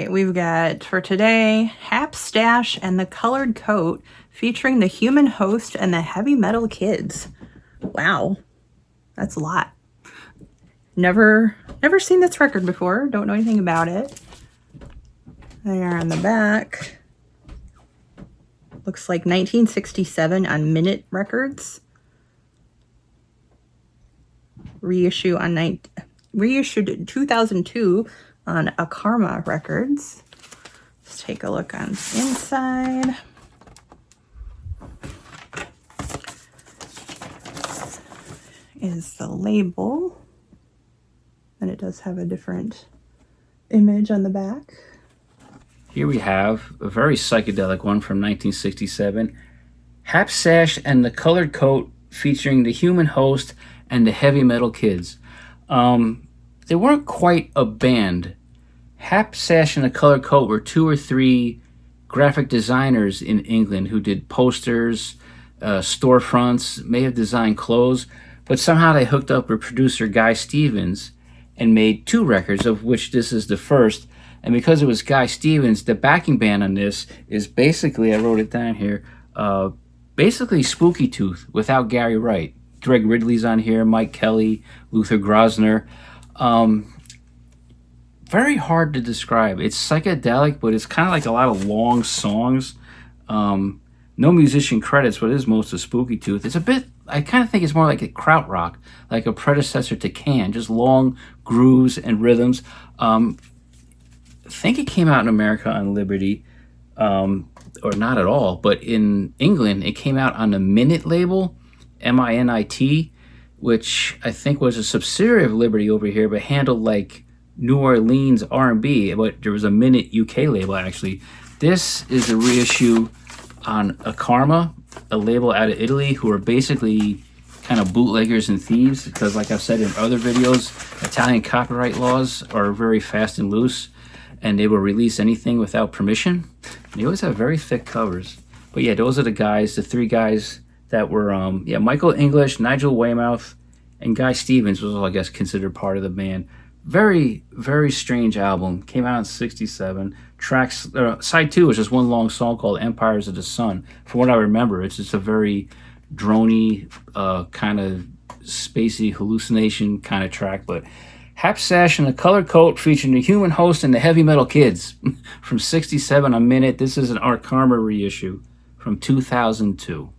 right, we've got for today Hapshash and the Colored Coat featuring the Human Host and the Heavy Metal Kids. Wow, that's a lot. Never seen this record before. Don't know anything about it. They are on the back. Looks like 1967 on Minute Records. Reissued in 2002 on Karma Records. Let's take a look on the inside. Is the label. And it does have a different image on the back. Here we have a very psychedelic one from 1967. Hapshash and the Colored Coat featuring the Human Host and the Heavy Metal Kids. They weren't quite a band. Hapshash and the Colored Coat were 2 or 3 graphic designers in England who did posters, storefronts, may have designed clothes, but somehow they hooked up with producer Guy Stevens and made 2 records, of which this is the first. And because it was Guy Stevens, the backing band on this is basically, I wrote it down here, basically Spooky Tooth without Gary Wright. Greg Ridley's on here, Mike Kelly, Luther Grosner. Very hard to describe. It's psychedelic, but it's kind of like a lot of long songs. No musician credits, but it is most of Spooky Tooth. It's a bit, I kind of think it's more like a krautrock, like a predecessor to Can, just long grooves and rhythms. I think it came out in America on Liberty, or not at all, but in England, it came out on the Minute label, MINIT, which I think was a subsidiary of Liberty over here, but handled like New Orleans R&B, but there was a Minute UK label actually. This is a reissue on Karma, a label out of Italy, who are basically kind of bootleggers and thieves, because like I've said in other videos, Italian copyright laws are very fast and loose, and they will release anything without permission. They always have very thick covers. But yeah, those are the guys, the 3 guys that were, Michael English, Nigel Weymouth, and Guy Stevens was all, I guess, considered part of the band. Very, very strange album. Came out in 67. Tracks, side 2 was just one long song called Empires of the Sun. From what I remember, it's just a very drony, kind of spacey hallucination kind of track. But Hapshash and the Colored Coat featuring the Human Host and the Heavy Metal Kids from 67 on Minute. This is an Art Karma reissue from 2002.